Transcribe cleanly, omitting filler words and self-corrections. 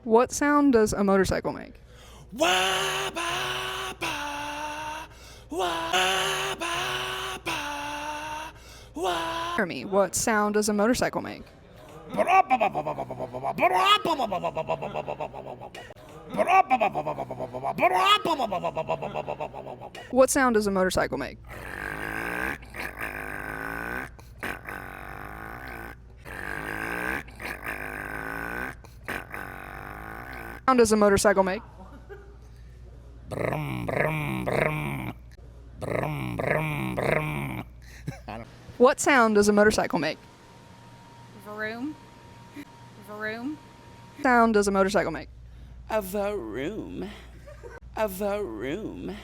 What sound does a motorcycle make? Wah, ba, ba. Wah, ba, ba. Wah. Jeremy, what sound does a motorcycle make? What sound does a motorcycle make? What sound does a motorcycle make? Brum, brum, brum. Brum, brum, brum. What sound does a motorcycle make? Vroom. Vroom. What sound does a motorcycle make? A room. A room.